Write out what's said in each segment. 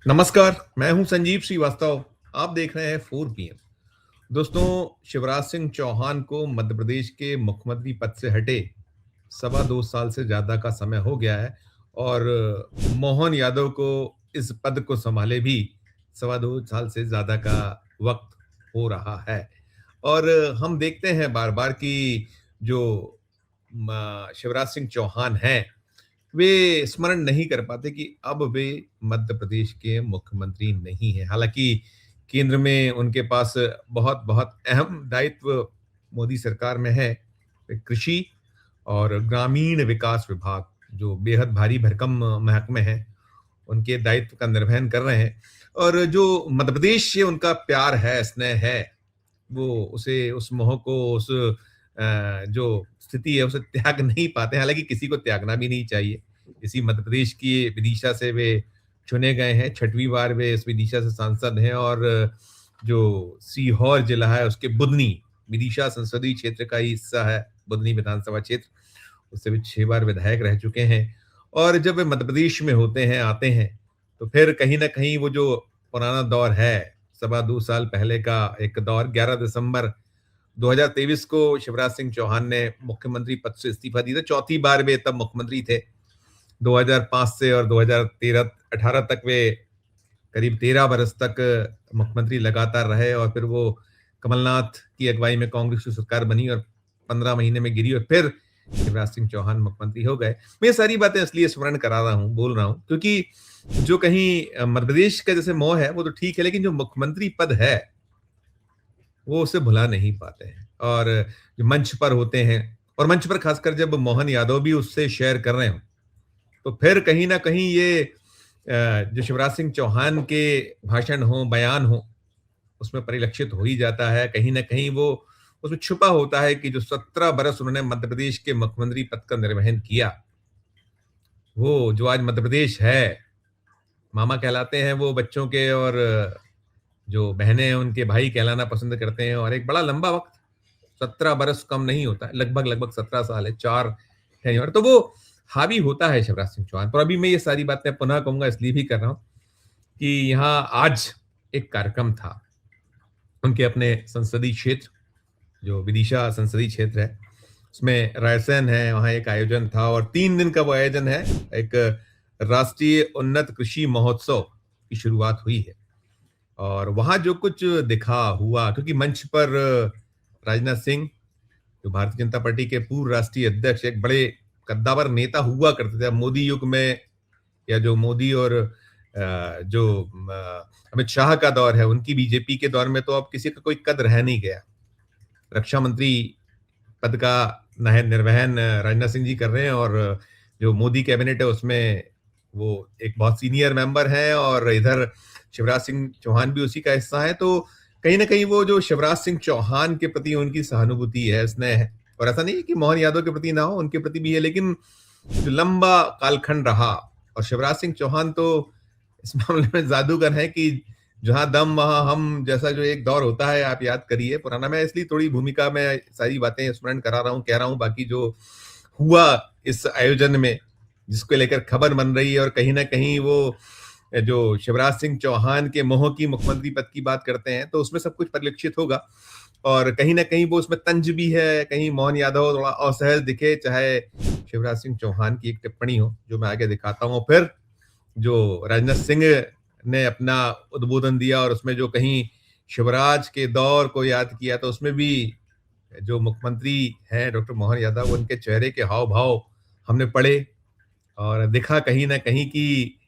नमस्कार, मैं हूं संजीव श्रीवास्तव। आप देख रहे हैं 4 PM। दोस्तों, शिवराज सिंह चौहान को मध्य प्रदेश के मुख्यमंत्री पद से हटे सवा 2 साल से ज्यादा का समय हो गया है और मोहन यादव को इस पद को संभाले भी सवा 2 साल से ज्यादा का वक्त हो रहा है। और हम देखते हैं बार बार कि जो शिवराज सिंह चौहान हैं, वे स्मरण नहीं कर पाते कि अब वे मध्य प्रदेश के मुख्यमंत्री नहीं हैं। हालांकि केंद्र में उनके पास बहुत बहुत अहम दायित्व मोदी सरकार में है। कृषि और ग्रामीण विकास विभाग, जो बेहद भारी भरकम महकमे हैं, उनके दायित्व का निर्वहन कर रहे हैं। और जो मध्य प्रदेश से उनका प्यार है, स्नेह है, वो उसे उस मोह को, उस जो स्थिति है, उसे त्याग नहीं पाते। हालांकि किसी को त्यागना भी नहीं चाहिए। इसी मध्य प्रदेश की विदिशा से वे चुने गए हैं। 6वीं बार वे इस विदिशा से सांसद हैं और जो सीहोर जिला है उसके बुदनी विदिशा संसदीय क्षेत्र का ही हिस्सा है। बुदनी विधानसभा क्षेत्र, उससे भी 6 बार विधायक रह चुके हैं। और जब वे मध्य प्रदेश में होते हैं, आते हैं, तो फिर कहीं ना कहीं वो जो पुराना दौर है, सवा 2 साल पहले का एक दौर, 11 दिसंबर 2023 को शिवराज सिंह चौहान ने मुख्यमंत्री पद से इस्तीफा दिया था। चौथी बार वे तब मुख्यमंत्री थे। 2005 से और 2013-18 तक वे करीब 13 बरस तक मुख्यमंत्री लगातार रहे और फिर वो कमलनाथ की अगुवाई में कांग्रेस की सरकार बनी और 15 महीने में गिरी और फिर शिवराज सिंह चौहान मुख्यमंत्री हो गए। मैं ये सारी बातें इसलिए स्मरण करा रहा हूँ, बोल रहा हूँ, क्योंकि जो कहीं मध्य प्रदेश का जैसे मोह है वो तो ठीक है, लेकिन जो मुख्यमंत्री पद है वो उसे भुला नहीं पाते हैं। और जो मंच पर होते हैं, और मंच पर खासकर जब मोहन यादव भी उससे शेयर कर रहे हो, तो फिर कहीं ना कहीं ये जो शिवराज सिंह चौहान के भाषण हो, बयान हो, उसमें परिलक्षित हो ही जाता है। कहीं ना कहीं वो उसमें छुपा होता है कि जो 17 बरस उन्होंने मध्य प्रदेश के मुख्यमंत्री पद का निर्वहन किया, वो जो आज मध्य प्रदेश है, मामा कहलाते हैं वो बच्चों के, और जो बहनें हैं उनके भाई कहलाना पसंद करते हैं। और एक बड़ा लंबा वक्त, 17 बरस कम नहीं होता है, लगभग लगभग 17 साल है, 4 टेन्योर, तो वो हावी होता है शिवराज सिंह चौहान पर। अभी मैं ये सारी बातें पुनः कहूंगा, इसलिए भी कर रहा हूं कि यहाँ आज एक कार्यक्रम था उनके अपने संसदीय क्षेत्र, जो विदिशा संसदीय क्षेत्र है, उसमें रायसेन है, वहाँ एक आयोजन था और 3 दिन का वो आयोजन है। एक राष्ट्रीय उन्नत कृषि महोत्सव की शुरुआत हुई है और वहां जो कुछ दिखा हुआ, क्योंकि मंच पर राजनाथ सिंह, जो भारतीय जनता पार्टी के पूर्व राष्ट्रीय अध्यक्ष, एक बड़े कद्दावर नेता हुआ करते थे। अब मोदी युग में, या जो मोदी और जो अमित शाह का दौर है, उनकी बीजेपी के दौर में तो अब किसी का कोई कद रह नहीं गया। रक्षा मंत्री पद का निर्वहन राजनाथ सिंह जी कर रहे हैं और जो मोदी कैबिनेट है उसमें वो एक बहुत सीनियर मेंबर है और इधर शिवराज सिंह चौहान भी उसी का हिस्सा है। तो कहीं ना कहीं वो जो शिवराज सिंह चौहान के प्रति उनकी सहानुभूति है, स्नेह है। और ऐसा नहीं है कि मोहन यादव के प्रति ना हो, उनके प्रति भी है, लेकिन जो लंबा कालखंड रहा, और शिवराज सिंह चौहान तो इस मामले में जादूगर है कि जहां दम वहां हम जैसा जो एक दौर होता है, आप याद करिए पुराना। मैं इसलिए थोड़ी भूमिका में सारी बातें स्मरण करा रहा हूं, कह रहा हूं। बाकी जो हुआ इस आयोजन में, जिसको लेकर खबर बन रही है, और कहीं ना कहीं वो जो शिवराज सिंह चौहान के मोह की मुख्यमंत्री पद की बात करते हैं, तो उसमें सब कुछ परिलक्षित होगा। और कहीं ना कहीं वो उसमें तंज भी है, कहीं मोहन यादव थोड़ा असहज दिखे, चाहे शिवराज सिंह चौहान की एक टिप्पणी हो जो मैं आगे दिखाता हूँ। फिर जो राजनाथ सिंह ने अपना उद्बोधन दिया और उसमें जो कहीं शिवराज के दौर को याद किया, तो उसमें भी जो मुख्यमंत्री हैं डॉक्टर मोहन यादव, उनके चेहरे के हाव भाव हमने पढ़े और देखा कहीं ना कहीं की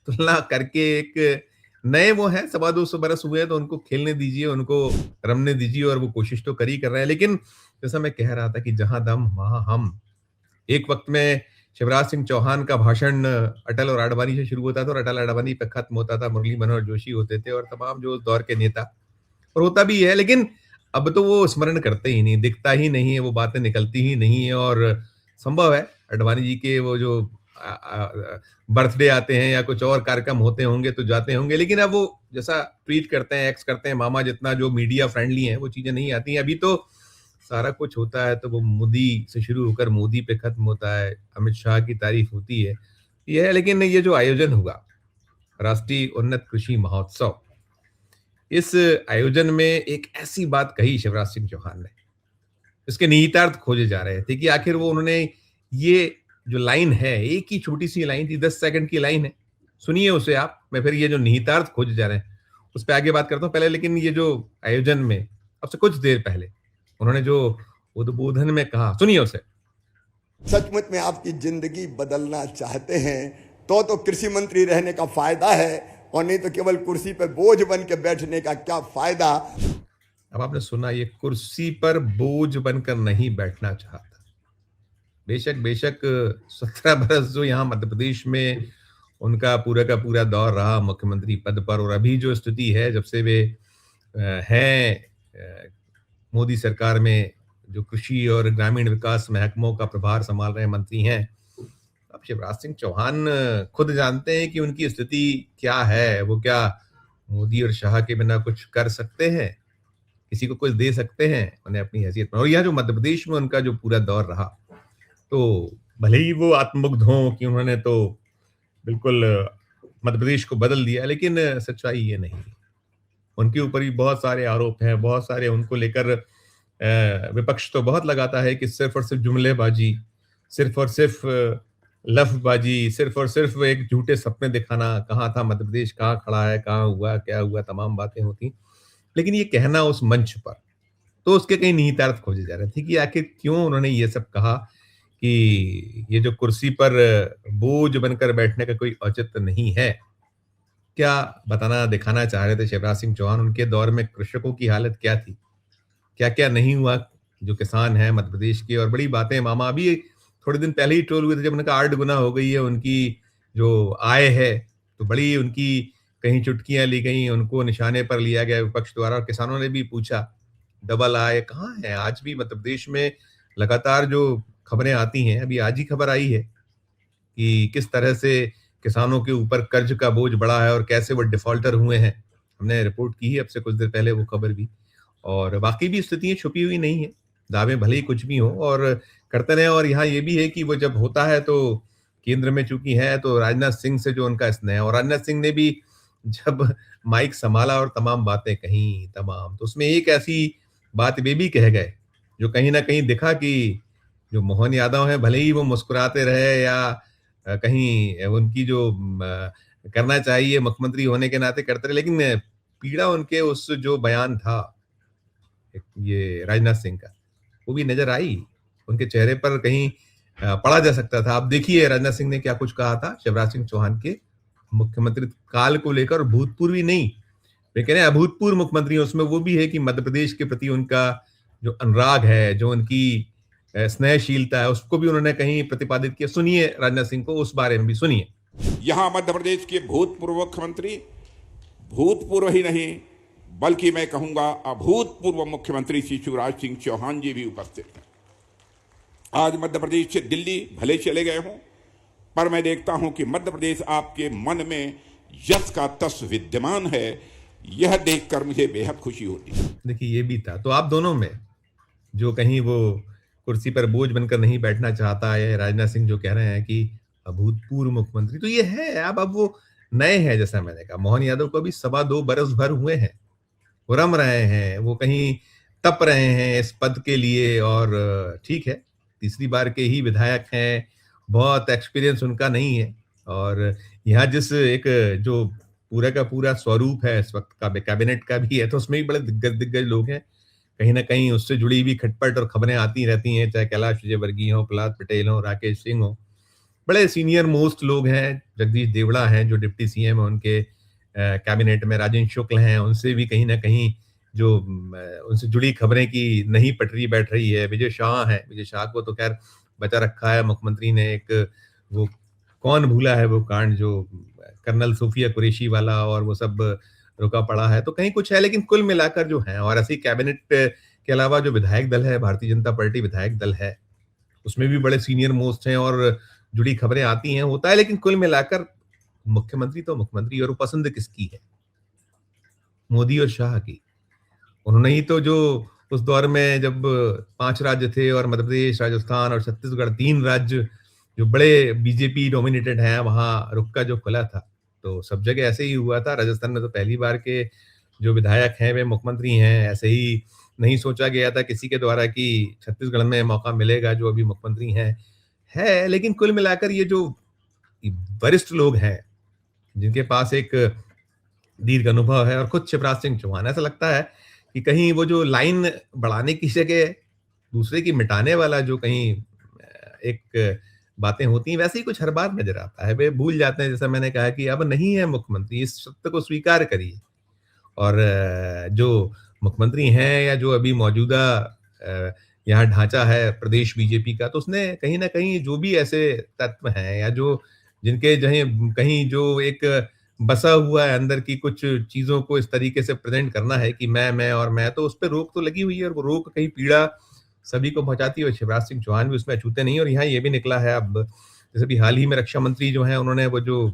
तुलना करके। एक नए वो हैं, 225 बरस हुए हैं, तो उनको खेलने दीजिए, उनको रमने दीजिए, और वो कोशिश तो कर ही कर रहे हैं। लेकिन जैसा मैं कह रहा था कि जहां दम वहां हम। एक वक्त में शिवराज सिंह चौहान का भाषण अटल और आडवाणी से शुरू होता था और अटल आडवाणी पे खत्म होता था। मुरली मनोहर जोशी होते थे और तमाम जो उस दौर के नेता, और होता भी है, लेकिन अब तो वो स्मरण करते ही नहीं, दिखता ही नहीं है, वो बातें निकलती ही नहीं है। और संभव है अडवाणी जी के वो जो बर्थडे आते हैं या कुछ और कार्यक्रम होते होंगे तो जाते होंगे, लेकिन अब वो जैसा ट्वीट करते हैं, एक्स करते हैं मामा, जितना जो मीडिया फ्रेंडली है, वो चीजें नहीं आती हैं। अभी तो सारा कुछ होता है तो वो मोदी से शुरू होकर मोदी पे खत्म होता है, अमित शाह की तारीफ होती है, ये है। लेकिन ये जो आयोजन हुआ, राष्ट्रीय उन्नत कृषि महोत्सव। इस आयोजन में एक ऐसी बात कही शिवराज सिंह चौहान ने, इसके निहितार्थ खोजे जा रहे थे कि आखिर वो उन्होंने ये जो लाइन है, एक ही छोटी-सी लाइन थी, 10 सेकंड की लाइन है। सुनिए उसे आप, मैं फिर ये जो निहितार्थ खोजे जा रहे हैं, उस पे आगे बात करता हूँ। पहले लेकिन ये जो आयोजन में अब से कुछ देर पहले उन्होंने जो उद्बोधन में कहा, सुनिए उसे। सचमुच में आपकी जिंदगी बदलना चाहते हैं तो कृषि मंत्री रहने का फायदा है, और नहीं तो केवल कुर्सी पर बोझ बन के बैठने का क्या फायदा। अब आपने सुना, ये कुर्सी पर बोझ बनकर नहीं बैठना चाहता। बेशक बेशक 17 बरस जो यहाँ मध्य प्रदेश में उनका पूरा का पूरा दौर रहा मुख्यमंत्री पद पर, और अभी जो स्थिति है जब से वे हैं मोदी सरकार में, जो कृषि और ग्रामीण विकास महकमों का प्रभार संभाल रहे मंत्री हैं, अब शिवराज सिंह चौहान खुद जानते हैं कि उनकी स्थिति क्या है। वो क्या मोदी और शाह के बिना कुछ कर सकते हैं? किसी को कुछ दे सकते हैं उन्हें अपनी हैसियत में? और यह जो मध्य प्रदेश में उनका जो पूरा दौर रहा, तो भले ही वो आत्ममुग्ध हों कि उन्होंने तो बिल्कुल मध्य प्रदेश को बदल दिया, लेकिन सच्चाई ये नहीं है। उनके ऊपर भी बहुत सारे आरोप हैं, बहुत सारे उनको लेकर विपक्ष तो बहुत लगाता है कि सिर्फ और सिर्फ जुमलेबाजी, सिर्फ और सिर्फ लफ्ज़बाजी, सिर्फ और सिर्फ एक झूठे सपने दिखाना, कहाँ था मध्य प्रदेश, कहाँ खड़ा है, कहाँ हुआ, क्या हुआ, तमाम बातें होती। लेकिन ये कहना उस मंच पर, तो उसके कई निहितार्थ खोजे जा रहे थे कि आखिर क्यों उन्होंने ये सब कहा कि ये जो कुर्सी पर बोझ बनकर बैठने का कोई औचित्य नहीं है। क्या बताना दिखाना चाह रहे थे शिवराज सिंह चौहान? उनके दौर में कृषकों की हालत क्या थी? क्या-क्या नहीं हुआ? जो किसान हैं मध्य प्रदेश के, और बड़ी बातें मामा अभी थोड़े दिन पहले ही ट्रोल हुए थे जब उन्होंने कहा 8 गुना हो गई है उनकी जो आय है, तो बड़ी उनकी कहीं चुटकियाँ ली गईं, उनको निशाने पर लिया गया विपक्ष द्वारा, और किसानों ने भी पूछा, डबल आय कहाँ है? आज भी मध्य प्रदेश में लगातार जो खबरें आती हैं, अभी आज ही खबर आई है कि किस तरह से किसानों के ऊपर कर्ज का बोझ बढ़ा है और कैसे वो डिफ़ॉल्टर हुए हैं। हमने रिपोर्ट की है अब से कुछ देर पहले वो खबर भी, और बाकी भी स्थितियाँ छुपी हुई नहीं हैं। दावे भले ही कुछ भी हों और करते रहें, और यहाँ ये भी है कि वो जब होता है तो केंद्र में चूँकि है तो राजनाथ सिंह से जो उनका स्नेह, और राजनाथ सिंह ने भी जब माइक सँभाला और तमाम बातें कहीं तमाम, तो उसमें एक ऐसी बात वे भी कह गए, जो कहीं न कहीं दिखा कि जो मोहन यादव हैं भले ही वो मुस्कुराते रहे या कहीं उनकी जो करना चाहिए मुख्यमंत्री होने के नाते करते रहे, लेकिन पीड़ा उनके उस जो बयान था ये राजनाथ सिंह का, वो भी नज़र आई। उनके चेहरे पर कहीं पढ़ा जा सकता था। आप देखिए राजनाथ सिंह ने क्या कुछ कहा था शिवराज सिंह चौहान के मुख्यमंत्री काल को लेकर, भूतपूर्व ही नहीं, वे कह रहे हैं अभूतपूर्व मुख्यमंत्री हैं, उसमें वो भी है कि मध्य प्रदेश के प्रति उनका जो अनुराग है, जो उनकी स्नेहशीलता है, उसको भी उन्होंने कहीं प्रतिपादित किया। सुनिए राजनाथ सिंह को उस बारे में भी सुनिए। यहां मध्य प्रदेश के भूतपूर्व मुख्यमंत्री, भूतपूर्व ही नहीं बल्कि मैं कहूंगा अभूतपूर्व मुख्यमंत्री श्री शिवराज सिंह चौहान जी भी उपस्थित हैं। आज मध्य प्रदेश से दिल्ली भले चले गए हों, पर मैं देखता हूं कि मध्य प्रदेश आपके मन में यश का तस विद्यमान है। यह देखकर मुझे बेहद खुशी होती है। देखिए ये भी था, तो आप दोनों में जो कहीं वो कुर्सी पर बोझ बनकर नहीं बैठना चाहता है, राजनाथ सिंह जो कह रहे हैं कि अभूतपूर्व मुख्यमंत्री, तो ये है। अब वो नए हैं, जैसा मैंने कहा मोहन यादव को अभी 2.25 बरस भर हुए हैं, वो रम रहे हैं, वो कहीं तप रहे हैं इस पद के लिए, और ठीक है तीसरी बार के ही विधायक हैं, बहुत एक्सपीरियंस उनका नहीं है, और यहाँ जिस एक जो पूरा का पूरा स्वरूप है इस वक्त का कैबिनेट का भी है, तो उसमें भी बड़े दिग्गज दिग्गज लोग हैं। कहीं न कहीं उससे जुड़ी हुई खटपट और खबरें आती रहती हैं, चाहे कैलाश विजयवर्गीय हों, प्रहलाद पटेल हों, राकेश सिंह हों, बड़े सीनियर मोस्ट लोग हैं, जगदीश देवड़ा हैं जो डिप्टी सीएम हैं उनके कैबिनेट में, राजेंद्र शुक्ल हैं, उनसे भी कहीं न कहीं जो उनसे जुड़ी खबरें की नहीं पटरी बैठ रही है। विजय शाह हैं, विजय शाह को तो खैर बचा रखा है मुख्यमंत्री ने, एक वो कौन भूला है वो कांड जो कर्नल सूफिया कुरैशी वाला, और वो सब रुका पड़ा है, तो कहीं कुछ है, लेकिन कुल मिलाकर जो है, और ऐसे ही कैबिनेट के अलावा जो विधायक दल है, भारतीय जनता पार्टी विधायक दल है, उसमें भी बड़े सीनियर मोस्ट हैं और जुड़ी खबरें आती हैं, होता है, लेकिन कुल मिलाकर मुख्यमंत्री तो मुख्यमंत्री, और वो पसंद किसकी है? मोदी और शाह की। उन्होंने ही तो जो उस दौर में जब 5 राज्य थे और मध्य प्रदेश, राजस्थान और छत्तीसगढ़ 3 राज्य जो बड़े बीजेपी डोमिनेटेड हैं, वहाँ रुक्का जो खुला था, तो सब जगह ऐसे ही हुआ था। राजस्थान में तो पहली बार के जो विधायक हैं वे मुख्यमंत्री हैं। ऐसे ही नहीं सोचा गया था किसी के द्वारा कि छत्तीसगढ़ में मौका मिलेगा जो अभी मुख्यमंत्री है। लेकिन कुल मिलाकर ये जो वरिष्ठ लोग हैं, जिनके पास एक दीर्घ अनुभव है, और खुद शिवराज सिंह चौहान, ऐसा लगता है कि कहीं वो जो लाइन बढ़ाने की जगह दूसरे की मिटाने वाला जो कहीं एक बातें होती हैं, वैसे ही कुछ हर बार नजर आता है। वे भूल जाते हैं, जैसा मैंने कहा, कि अब नहीं है मुख्यमंत्री, इस सत्य को स्वीकार करिए। और जो मुख्यमंत्री हैं या जो अभी मौजूदा यहाँ ढांचा है प्रदेश बीजेपी का, तो उसने कहीं ना कहीं जो भी ऐसे तत्व हैं या जो जिनके जहीं कहीं जो एक बसा हुआ है अंदर की कुछ चीजों को इस तरीके से प्रेजेंट करना है कि मैं और मैं, तो उस पर रोक तो लगी हुई है, और वो रोक कहीं पीड़ा सभी को पहुंचाती है। और शिवराज सिंह चौहान भी उसमें अछूते नहीं। और यहाँ ये भी निकला है अब, जैसे भी हाल ही में रक्षा मंत्री जो हैं, उन्होंने वो जो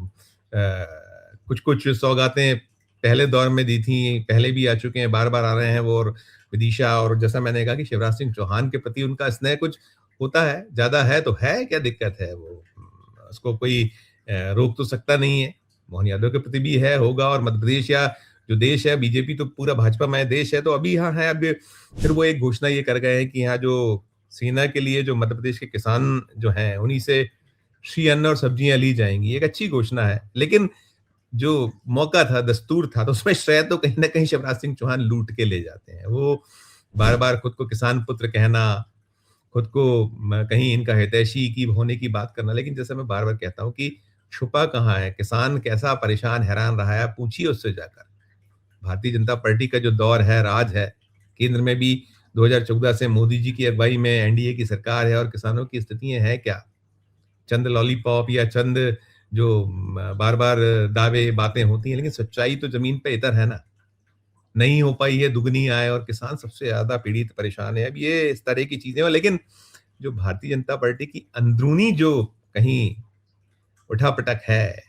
कुछ कुछ सौगातें पहले दौर में दी थी, पहले भी आ चुके हैं, बार बार आ रहे हैं वो, और विदिशा, और जैसा मैंने कहा कि शिवराज सिंह चौहान के प्रति उनका स्नेह कुछ होता है, ज्यादा है, तो है क्या दिक्कत है, वो उसको कोई रोक तो सकता नहीं है। मोहन यादव के प्रति भी है, होगा। और मध्य प्रदेश या जो देश है, बीजेपी तो पूरा भाजपामय देश है, तो अभी यहाँ है। अब फिर वो एक घोषणा ये कर गए हैं कि यहाँ जो सेना के लिए जो मध्य प्रदेश के किसान जो हैं, उन्हीं से श्री अन्न और सब्जियां ली जाएंगी। एक अच्छी घोषणा है, लेकिन जो मौका था, दस्तूर था, तो उसमें श्रेय तो कहीं ना कहीं शिवराज सिंह चौहान लूट के ले जाते हैं। वो बार बार खुद को किसान पुत्र कहना, खुद को कहीं इनका हितैषी की होने की बात करना, लेकिन जैसे मैं बार बार कहता हूं कि छुपा कहाँ है, किसान कैसा परेशान हैरान रहा है, पूछिए उससे जाकर। भारतीय जनता पार्टी का जो दौर है, राज है, केंद्र में भी 2014 से मोदी जी की अगुवाई में एनडीए की सरकार है, और किसानों की स्थितियां हैं क्या? चंद लॉलीपॉप या चंद जो बार बार दावे बातें होती हैं, लेकिन सच्चाई तो जमीन पे इतर है ना। नहीं हो पाई है दुगनी आय, और किसान सबसे ज्यादा पीड़ित परेशान है। अब ये इस तरह की चीजें, लेकिन जो भारतीय जनता पार्टी की अंदरूनी जो कहीं उठापटक है,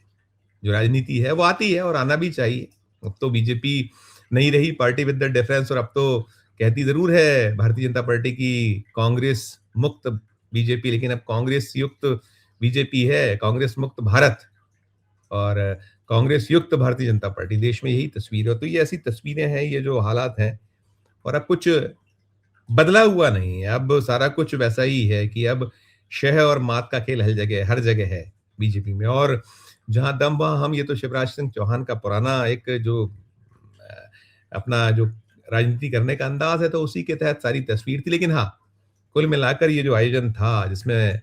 जो राजनीति है, वो आती है और आना भी चाहिए। अब तो बीजेपी नहीं रही, पार्टी विद द डिफरेंस, और अब तो कहती जरूर है भारतीय जनता पार्टी की कांग्रेस मुक्त बीजेपी, लेकिन अब कांग्रेस युक्त बीजेपी है, कांग्रेस मुक्त भारत और कांग्रेस युक्त भारतीय जनता पार्टी। देश में यही तस्वीर है। तो ये ऐसी तस्वीरें हैं, ये जो हालात हैं, और अब कुछ बदला हुआ नहीं है। अब सारा कुछ वैसा ही है कि अब शह और मात का खेल हर जगह है बीजेपी में। और जहां दम वहां हम, ये तो शिवराज सिंह चौहान का पुराना एक जो अपना जो राजनीति करने का अंदाज है, तो उसी के तहत सारी तस्वीर थी। लेकिन हाँ, कुल मिलाकर ये जो आयोजन था, जिसमें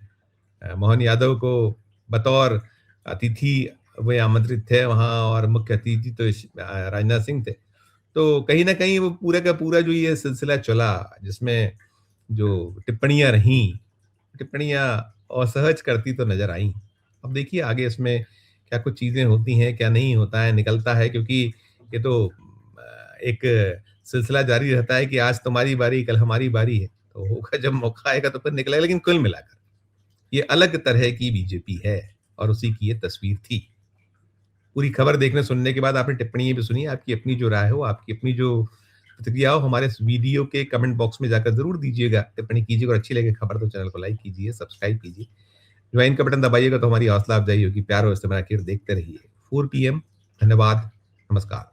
मोहन यादव को बतौर अतिथि वे आमंत्रित थे वहां, और मुख्य अतिथि तो राजनाथ सिंह थे, तो कहीं ना कहीं वो पूरा का पूरा जो ये सिलसिला चला, जिसमें जो टिप्पणियां रहीं, टिप्पणियां असहज करती तो नजर आई। अब देखिए आगे इसमें क्या कुछ चीजें होती हैं, क्या नहीं होता है, निकलता है, क्योंकि ये तो एक सिलसिला जारी रहता है कि आज तुम्हारी बारी, कल हमारी बारी है। तो होगा, जब मौका आएगा तो फिर निकलेगा। लेकिन कुल मिलाकर ये अलग तरह की बीजेपी है, और उसी की ये तस्वीर थी। पूरी खबर देखने सुनने के बाद आपने टिप्पणी भी सुनी, आपकी अपनी जो राय हो, आपकी अपनी जो प्रतिक्रिया हो, हमारे इस वीडियो के कमेंट बॉक्स में जाकर जरूर दीजिएगा, टिप्पणी कीजिएगा। और अच्छी लगे खबर तो चैनल को लाइक कीजिए, सब्सक्राइब कीजिए, ज्वाइन का बटन दबाइएगा तो हमारी हौसला अफजाई होगी। प्यार और इस्तेमाल देखते रहिए 4 PM। धन्यवाद, नमस्कार।